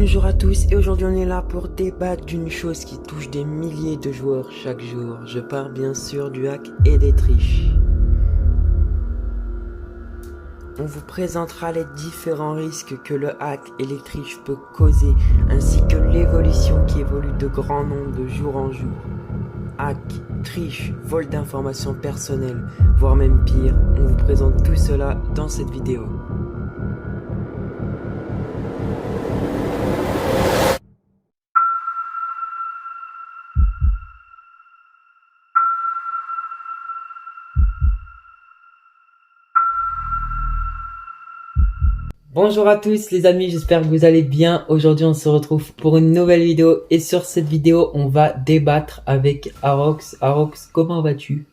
Bonjour à tous et aujourd'hui on est là pour débattre d'une chose qui touche des milliers de joueurs chaque jour. Je parle bien sûr du hack et des triches. On vous présentera les différents risques que le hack et les triches peuvent causer ainsi que l'évolution qui évolue de grand nombre de jour en jour. Hack, triche, vol d'informations personnelles, voire même pire, on vous présente tout cela dans cette vidéo. Bonjour à tous les amis, j'espère que vous allez bien. Aujourd'hui on se retrouve pour une nouvelle vidéo et sur cette vidéo on va débattre avec Arox. Arox, comment vas-tu?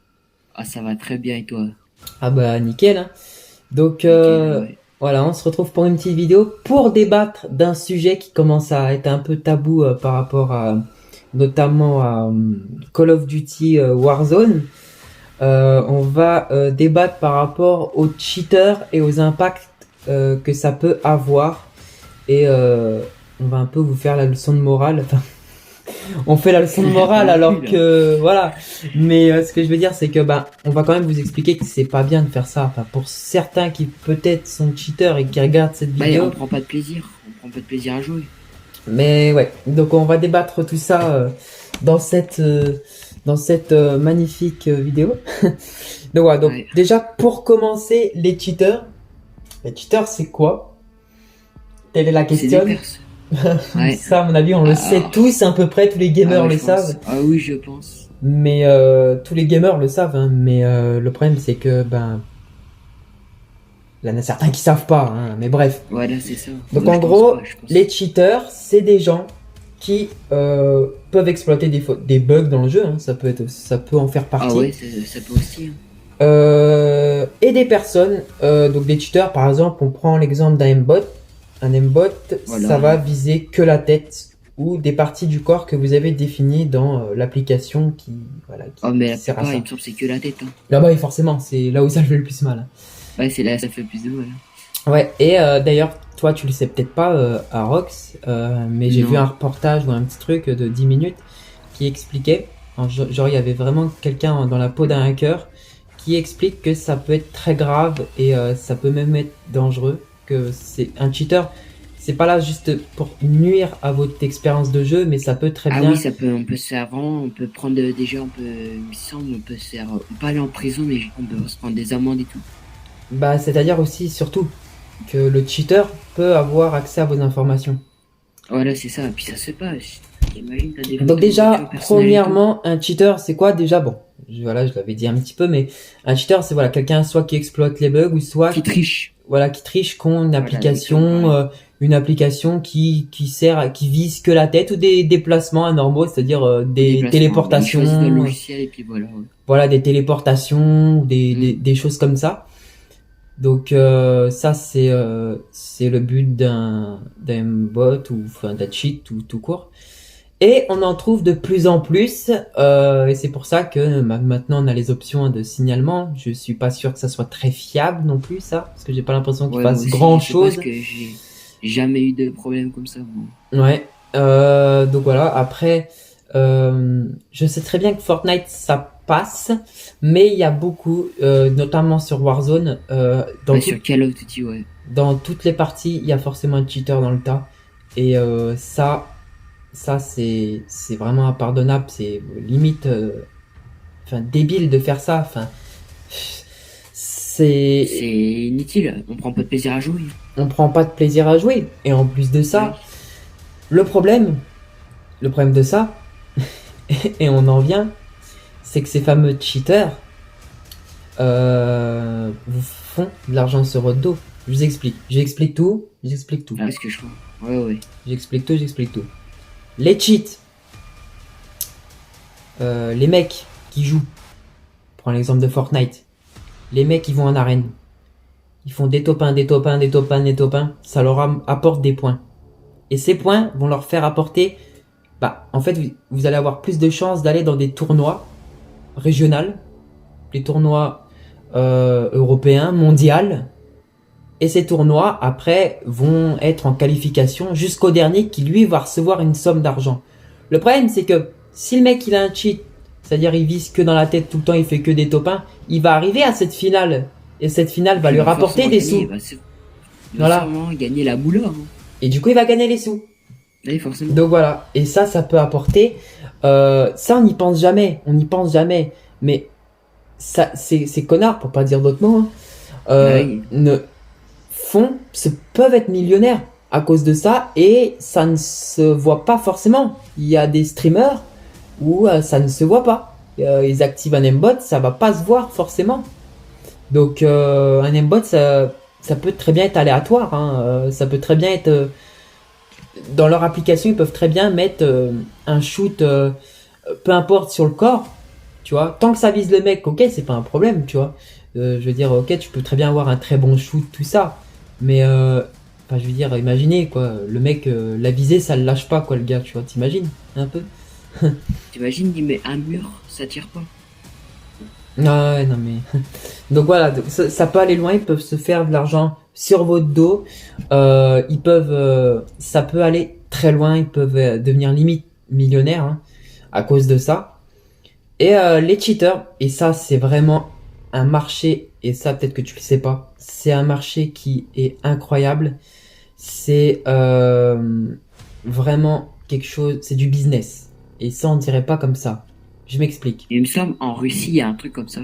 Ah, ça va très bien et toi? Ah bah nickel hein. Donc Nickel, ouais. voilà, on se retrouve pour une petite vidéo pour débattre d'un sujet qui commence à être un peu tabou par rapport à notamment à Call of Duty Warzone. On va débattre par rapport aux cheaters et aux impacts que ça peut avoir et on va un peu vous faire la leçon de morale. Enfin, on fait la leçon de morale alors que voilà. Mais ce que je veux dire c'est que on va quand même vous expliquer que c'est pas bien de faire ça. Enfin, pour certains qui peut-être sont cheaters et qui regardent cette vidéo. On prend pas de plaisir. On prend pas de plaisir à jouer. Mais ouais, donc on va débattre tout ça dans cette magnifique vidéo. Donc voilà, donc déjà pour commencer les cheaters. Les cheaters, c'est quoi? Telle est la question. Ouais. Ça, à mon avis, on le sait tous, à peu près, tous les gamers le savent. Ah oui, je pense. Mais tous les gamers le savent, hein, mais le problème, c'est que, il y en a certains qui savent pas, hein, mais bref. Voilà, c'est ça. Donc en gros, les cheaters, c'est des gens qui peuvent exploiter des bugs dans le jeu, hein, ça peut en faire partie. Ah ouais, ça peut aussi. Hein. Et des personnes, donc des cheaters, par exemple, on prend l'exemple d'un aimbot. Un aimbot, voilà. Ça va viser que la tête ou des parties du corps que vous avez définies dans l'application qui mais sert à ça. Il me semble c'est que la tête. Hein. Là-bas, oui, forcément, c'est là où ça fait le plus mal. Ouais, c'est là, ça fait plus de mal. Ouais, et d'ailleurs, toi, tu le sais peut-être pas, Arox, mais j'ai vu un reportage ou un petit truc de 10 minutes qui expliquait, genre, il y avait vraiment quelqu'un dans la peau d'un hacker qui explique que ça peut être très grave et ça peut même être dangereux, que c'est un cheater, c'est pas là juste pour nuire à votre expérience de jeu, mais ça peut très bien... Ah oui, ça peut, on peut se faire vraiment, on peut prendre déjà, on peut se faire, pas aller en prison, mais on peut se prendre des amendes et tout. Bah, c'est-à-dire aussi, surtout, que le cheater peut avoir accès à vos informations. Voilà, c'est ça, puis ça se passe. Imagine, t'as des donc déjà, premièrement, un cheater, c'est quoi déjà? Bon, voilà, je l'avais dit un petit peu, mais un cheater, c'est voilà, quelqu'un soit qui exploite les bugs ou soit qui triche. Voilà, qui triche, qu'on une application, une application qui vise que la tête ou des déplacements anormaux, c'est-à-dire des téléportations. Le logiciel et puis voilà. Ouais. Voilà, des téléportations, des choses comme ça. Donc ça c'est le but d'un bot ou enfin d'un cheat tout court. Et on en trouve de plus en plus, et c'est pour ça que maintenant on a les options de signalement. Je suis pas sûr que ça soit très fiable non plus, ça, parce que j'ai pas l'impression qu'il fasse grand chose. Parce que j'ai jamais eu de problème comme ça. Moi. Ouais. Donc voilà. Après, je sais très bien que Fortnite ça passe, mais il y a beaucoup, notamment sur Warzone, sur Call of Duty, ouais. Dans toutes les parties, il y a forcément un cheater dans le tas, et ça c'est vraiment impardonnable, c'est limite débile de faire ça, c'est inutile, on prend pas de plaisir à jouer. On prend pas de plaisir à jouer, et en plus de ça, le problème de ça, et on en vient, c'est que ces fameux cheaters vous font de l'argent sur votre dos. J'explique tout. Ah, ce que je vois. Ouais. J'explique tout. Les cheats, les mecs qui jouent, prends l'exemple de Fortnite, les mecs qui vont en arène, ils font des top 1, ça leur apporte des points. Et ces points vont leur faire apporter, en fait, vous allez avoir plus de chances d'aller dans des tournois régionaux, les tournois européens, mondiaux, Et ces tournois, après, vont être en qualification jusqu'au dernier qui, lui, va recevoir une somme d'argent. Le problème, c'est que si le mec, il a un cheat, c'est-à-dire il vise que dans la tête tout le temps, il fait que des top 1, il va arriver à cette finale. Et cette finale va lui rapporter des sous. Il va sûrement gagner la moula. Hein. Et du coup, il va gagner les sous. Oui, forcément. Donc voilà. Et ça peut apporter... ça, on n'y pense jamais. On n'y pense jamais. Mais ça, ces connards, pour pas dire d'autres mots, hein, peuvent être millionnaires à cause de ça. Et ça ne se voit pas forcément. Il y a des streamers où ça ne se voit pas. Ils activent un aimbot, ça va pas se voir forcément. Donc un aimbot, ça peut très bien être aléatoire. Hein. Ça peut très bien être... dans leur application, ils peuvent très bien mettre un shoot, peu importe, sur le corps. Tu vois, tant que ça vise le mec, ok, c'est pas un problème, tu vois. Je veux dire, ok, tu peux très bien avoir un très bon shoot, tout ça. Mais, je veux dire, imaginez, quoi. Le mec, la visée, ça le lâche pas, quoi, le gars, tu vois. T'imagines, un peu? T'imagines, il met un mur, ça tire pas. Ah ouais, non mais... Donc voilà, ça peut aller loin, ils peuvent se faire de l'argent sur votre dos. Ils peuvent... ça peut aller très loin, ils peuvent devenir limite millionnaires hein, à cause de ça. Et les cheaters, et ça c'est vraiment un marché, et ça peut-être que tu le sais pas, c'est un marché qui est incroyable. C'est vraiment quelque chose, c'est du business. Et ça on dirait pas comme ça. Je m'explique. Il me semble en Russie, il y a un truc comme ça.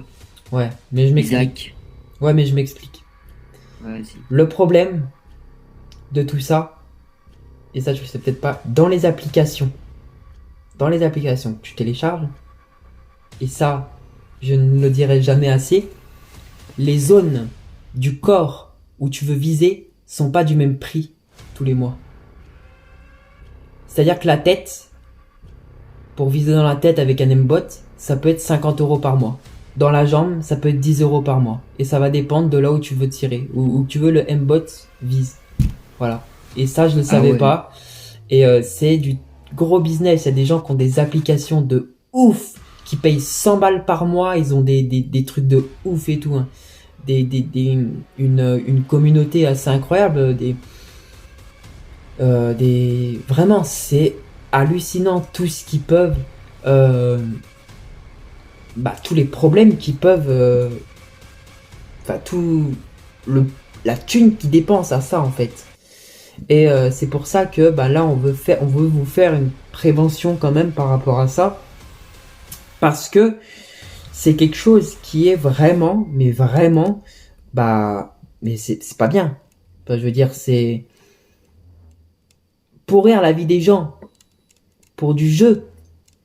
Ouais, mais je m'explique. Ouais, mais je m'explique. Vas-y. Le problème de tout ça, et ça je le sais peut-être pas, dans les applications que tu télécharges, et ça, je ne le dirai jamais assez, les zones du corps où tu veux viser sont pas du même prix tous les mois. C'est-à-dire que la tête, pour viser dans la tête avec un aimbot, ça peut être 50 € par mois. Dans la jambe, ça peut être 10 € par mois. Et ça va dépendre de là où tu veux tirer, où tu veux le aimbot vise. Voilà. Et ça, je ne le savais pas. Et c'est du gros business. Il y a des gens qui ont des applications de ouf, qui payent 100 balles par mois. Ils ont des trucs de ouf et tout. Hein. Une communauté assez incroyable. Vraiment, c'est hallucinant tout ce qu'ils peuvent... tous les problèmes qu'ils peuvent... la thune qu'ils dépensent à ça, en fait. Et c'est pour ça que là, on veut vous faire une prévention quand même par rapport à ça. Parce que c'est quelque chose qui est vraiment, mais vraiment, mais c'est pas bien. Je veux dire, c'est pourrir la vie des gens pour du jeu.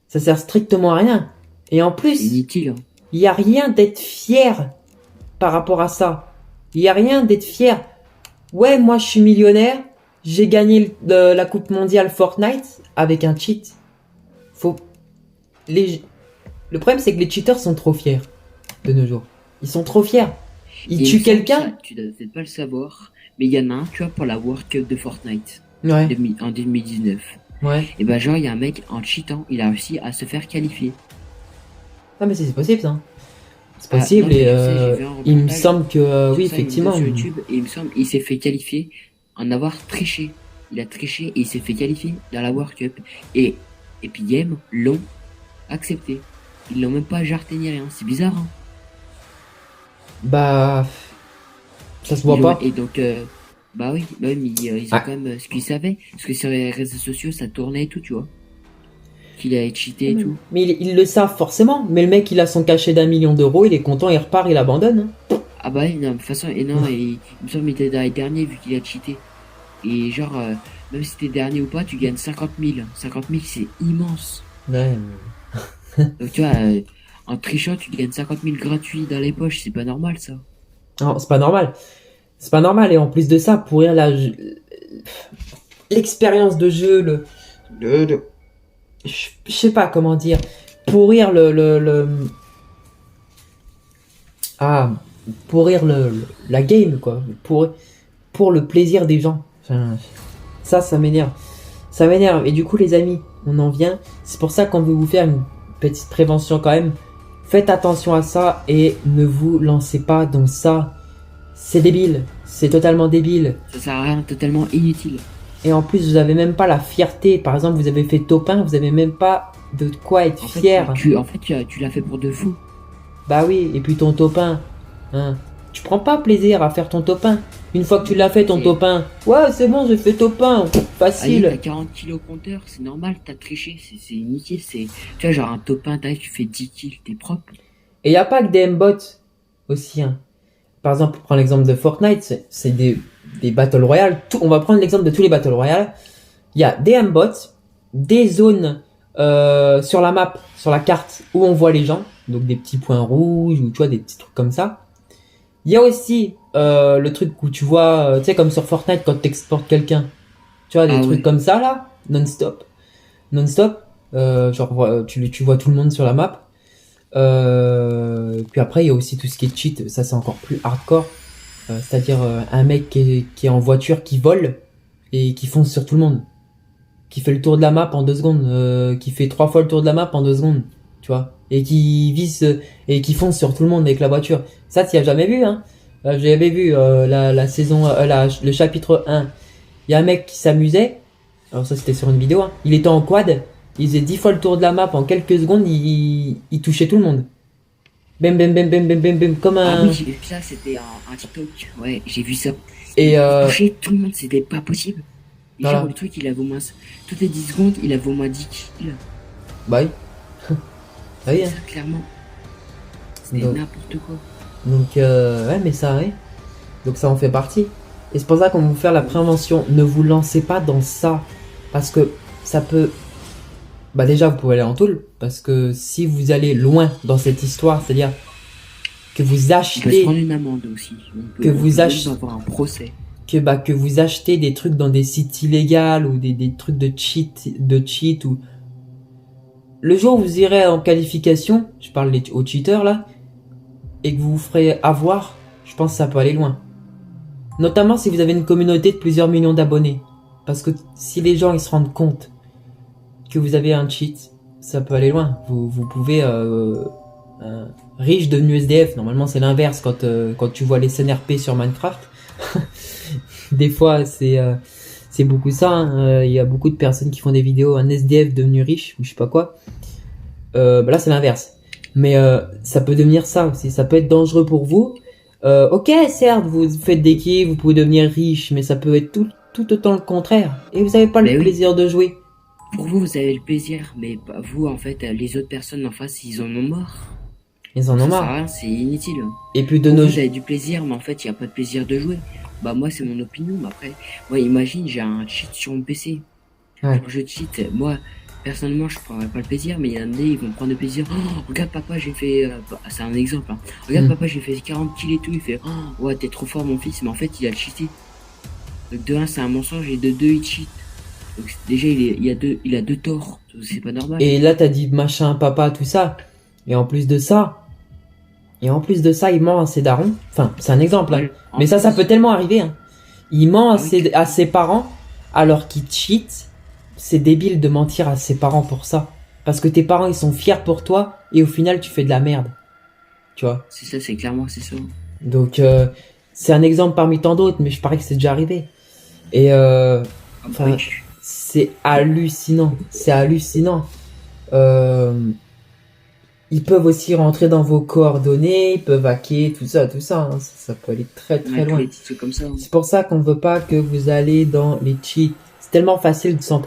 Ça sert strictement à rien. Et en plus, inutile. Il n'y a rien d'être fier par rapport à ça. Il n'y a rien d'être fier. Ouais, moi je suis millionnaire. J'ai gagné la Coupe mondiale Fortnite avec un cheat. Le problème c'est que les cheaters sont trop fiers de nos jours. Ils sont trop fiers. Ils tuent quelqu'un. Tu dois peut-être pas le savoir, mais il y en a un, tu vois, pour la World Cup de Fortnite. Ouais. En 2019. Ouais. Et genre, il y a un mec, en cheatant, il a réussi à se faire qualifier. Ah mais c'est possible ça. C'est possible non, et il me semble que oui effectivement. Sur YouTube, et il me semble il s'est fait qualifier en avoir triché. Il a triché et il s'est fait qualifier dans la World Cup. Et Epic Games l'ont accepté. Ils l'ont même pas jarté ni rien. C'est bizarre. Hein. Ça se voit pas. Et donc oui, mais ils ont quand même ce qu'ils savaient. Parce que sur les réseaux sociaux ça tournait et tout, tu vois. Qu'il a cheaté et tout. Mais ils le savent forcément. Mais le mec, il a son cachet d'1 million d'euros, il est content, il repart, il abandonne. Ah bah non, de toute façon, et non, il me semble qu'il était dans les derniers vu qu'il a cheaté. Et genre, même si t'es dernier ou pas, tu gagnes 50 000. 50 000, c'est immense. Ouais. Donc tu vois, en trichant, tu gagnes 50 000 gratuits dans les poches, c'est pas normal ça. Non, c'est pas normal. C'est pas normal. Et en plus de ça, pourrir l'expérience de jeu, je sais pas comment dire, pourrir pourrir la game quoi, pour le plaisir des gens. Enfin, ça m'énerve. Ça m'énerve. Et du coup les amis, on en vient. C'est pour ça qu'on veut vous faire une petite prévention quand même. Faites attention à ça et ne vous lancez pas dans ça. C'est débile. c'est totalement débile. Ça sert à rien, totalement inutile. Et en plus, vous avez même pas la fierté. Par exemple, vous avez fait top 1, vous avez même pas de quoi être En fait, fier. tu l'as fait pour de fou. Bah oui, et puis ton top 1, hein, tu prends pas plaisir à faire ton top 1. Une fois que tu l'as fait ton C'est- top 1, ouais, c'est bon, j'ai fait top 1, Allez, facile. t'as 40 kilos au compteur, c'est normal, t'as triché, c'est inutile. Tu vois, genre un top 1, t'arrives, tu fais 10 kills, t'es propre. Et y a pas que des M-bots aussi, hein. Par exemple, prends l'exemple de Fortnite, c'est des Battle Royale. On va prendre l'exemple de tous les Battle Royale. Il y a des M-bots, des zones sur la map, sur la carte où on voit les gens, donc des petits points rouges ou tu vois des petits trucs comme ça. Il y a aussi le truc où tu vois, tu sais comme sur Fortnite quand t'exportes quelqu'un, tu vois des Ah trucs ouais. comme ça là, non-stop, genre tu vois tout le monde sur la map. Puis après il y a aussi tout ce qui est cheat, ça c'est encore plus hardcore. C'est-à-dire un mec qui est en voiture, qui vole et qui fonce sur tout le monde. Qui fait le tour de la map en 2 secondes. Qui fait 3 fois le tour de la map en 2 secondes. Tu vois. Et qui vise et qui fonce sur tout le monde avec la voiture. Ça, tu as jamais vu, hein. J'avais vu la saison, le chapitre 1. Il y a un mec qui s'amusait. Alors ça, c'était sur une vidéo. Hein. Il était en quad. Il faisait 10 fois le tour de la map en quelques secondes. Il touchait tout le monde. Bam, bam, bam, bam, bam, bam, bam. Comme Ah oui, un... j'ai vu ça, c'était un TikTok. Ouais, j'ai vu ça. Et Toucher tout le monde, c'était pas possible. Et voilà. genre, le truc, il avait au moins. Toutes les 10 secondes, il avait au moins 10 kills. Bah oui. Ah oui, hein. Ça, clairement. C'était Donc, n'importe quoi. ouais, mais ça, ouais. Donc ça en fait partie. Et c'est pour ça qu'on va vous faire la prévention. Ne vous lancez pas dans ça. Parce que ça peut... Bah déjà, vous pouvez aller en tôle. Parce que si vous allez loin dans cette histoire, c'est-à-dire que vous On peut se achetez... prendre une amende aussi. Que vous peut achetez... même avoir un procès. Que vous achetez des trucs dans des sites illégaux ou des trucs de cheat ou... Le jour où vous irez en qualification, je parle aux cheaters là, et que vous vous ferez avoir, je pense que ça peut aller loin. Notamment si vous avez une communauté de plusieurs millions d'abonnés. Parce que si les gens ils se rendent compte que vous avez un cheat, ça peut aller loin. Vous pouvez... riche devenu SDF, normalement c'est l'inverse quand tu vois les SNRP sur Minecraft. Des fois c'est beaucoup ça. Hein. Il y a beaucoup de personnes qui font des vidéos, un SDF devenu riche ou je sais pas quoi. Bah là c'est l'inverse. Mais ça peut devenir ça aussi. Ça peut être dangereux pour vous. Ok, certes, vous faites des kills, vous pouvez devenir riche, mais ça peut être tout autant le contraire. Et vous n'avez pas le plaisir de jouer. Pour vous, vous avez le plaisir, mais vous, en fait, les autres personnes en face, ils en ont marre. Ils en ont marre. Ça sert à rien, c'est inutile. Et puis Vous avez du plaisir, mais en fait, il n'y a pas de plaisir de jouer. Bah moi, c'est mon opinion, mais après, moi, imagine, j'ai un cheat sur mon PC. Ouais. Je cheat, moi, personnellement, je prendrais pas le plaisir, mais il y en a des, ils vont prendre le plaisir. Oh, regarde papa, j'ai fait... c'est un exemple. Hein. Regarde papa, j'ai fait 40 kills et tout. Il fait, oh, ouais, t'es trop fort mon fils, mais en fait, il a cheaté. Donc de 1, c'est un mensonge, et de 2, il cheat. Donc déjà, il a deux torts. C'est pas normal. Et là, t'as dit machin, papa, tout ça. Et en plus de ça, il ment à ses darons. Enfin, c'est un exemple. Hein. Mais ça peut tellement arriver. Hein. Il ment à ses parents alors qu'il cheat. C'est débile de mentir à ses parents pour ça. Parce que tes parents, ils sont fiers pour toi. Et au final, tu fais de la merde. Tu vois. C'est ça, c'est clairement, c'est ça. Donc, c'est un exemple parmi tant d'autres. Mais je parie que c'est déjà arrivé. Et enfin, c'est hallucinant. C'est hallucinant. Ils peuvent aussi rentrer dans vos coordonnées, ils peuvent hacker, tout ça, hein. Ça peut aller très loin. Comme ça, hein. C'est pour ça qu'on ne veut pas que vous allez dans les cheats. C'est tellement facile de s'en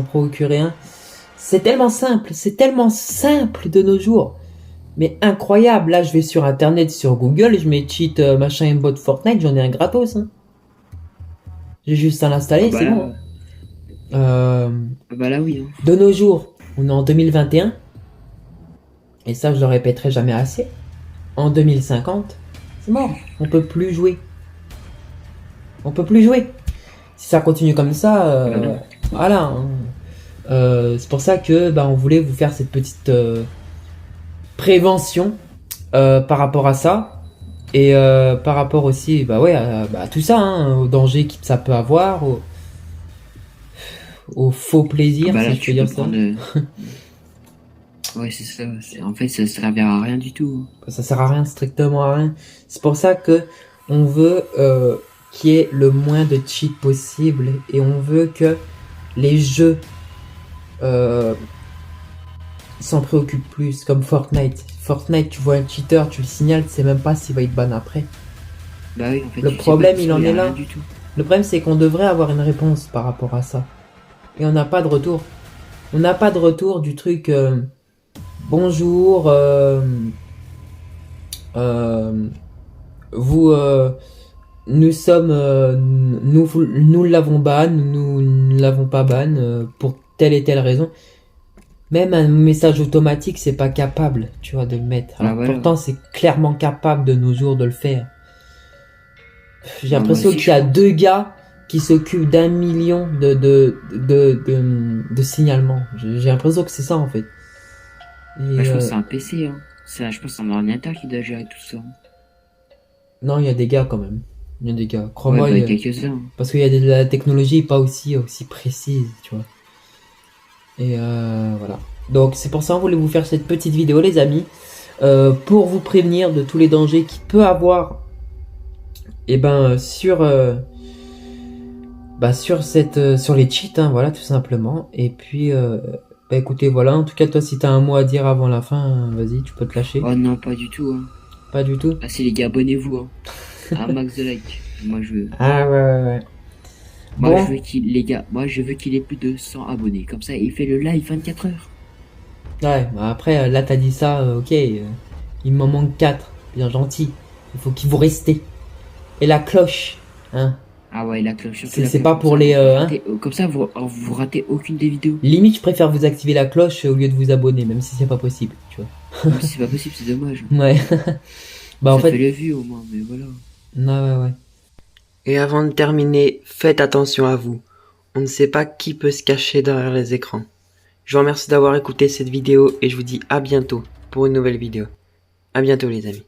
procurer un. C'est tellement simple de nos jours. Mais incroyable, là je vais sur internet, sur Google, je mets cheat machin bot Fortnite, j'en ai un gratos. Hein. J'ai juste à l'installer, c'est bon. Bah là oui. Hein. De nos jours, on est en 2021. Et ça, je le répéterai jamais assez. En 2050, c'est mort. On peut plus jouer. Si ça continue comme ça, voilà. Hein. C'est pour ça que on voulait vous faire cette petite prévention par rapport à ça. Et par rapport aussi à tout ça, hein, au danger que ça peut avoir, au faux plaisir, si je peux dire ça. Ouais, c'est ça. En fait, ça servira à rien du tout. Ça sert à rien, strictement à rien. C'est pour ça que on veut qu'il y ait le moins de cheats possible et on veut que les jeux s'en préoccupent plus, comme Fortnite. Fortnite, tu vois un cheater, tu le signales, tu sais même pas s'il va être ban après. Bah oui, en fait, Le tu sais problème, pas, il en y a est rien là. du tout. Le problème, c'est qu'on devrait avoir une réponse par rapport à ça. Et on n'a pas de retour. On n'a pas de retour du truc bonjour, vous, nous sommes, nous l'avons ban, nous ne l'avons pas ban pour telle et telle raison. Même un message automatique, c'est pas capable, tu vois, de le mettre. Bah Alors voilà. pourtant, c'est clairement capable de nos jours de le faire. J'ai Bah, moi l'impression aussi, qu'il y a 2 gars qui s'occupent d'1 million de signalements. J'ai l'impression que c'est ça en fait. bah, Et je pense que c'est un PC, hein. Je pense que c'est un ordinateur qui doit gérer tout ça. non, il y a des gars quand même. Il y a des gars. Ouais, Crois-moi, bah, quelques-uns. parce qu'il y a de la technologie pas aussi précise, tu vois. Et voilà. Donc c'est pour ça qu'on voulait vous faire cette petite vidéo, les amis, pour vous prévenir de tous les dangers qu'il peut avoir, et ben sur les cheats, hein, voilà, tout simplement. Et puis bah écoutez, voilà. En tout cas, toi, si t'as un mot à dire avant la fin, vas-y, tu peux te lâcher. Oh non, pas du tout, hein. Pas du tout. Ah, c'est les gars, abonnez-vous, hein. Un max de like. Moi, je veux. Ah ouais. Moi, Bon. je veux les gars, moi, je veux qu'il ait plus de 100 abonnés. Comme ça, il fait le live 24 heures. Ouais, bah après, là, t'as dit ça, ok. Il m'en manque 4. Bien gentil. Il faut qu'il vous restez. Et la cloche, hein. Ah ouais, la cloche. Surtout la C'est cloche, pas comme pour ça, les. comme ça, vous ratez aucune des vidéos. Limite, je préfère vous activer la cloche au lieu de vous abonner, même si c'est pas possible, tu vois. Même si c'est pas possible, c'est dommage. Ouais. Bah en Ça fait fait. le vues au moins, mais voilà. Ouais. Et avant de terminer, faites attention à vous. On ne sait pas qui peut se cacher derrière les écrans. Je vous remercie d'avoir écouté cette vidéo et je vous dis à bientôt pour une nouvelle vidéo. À bientôt les amis.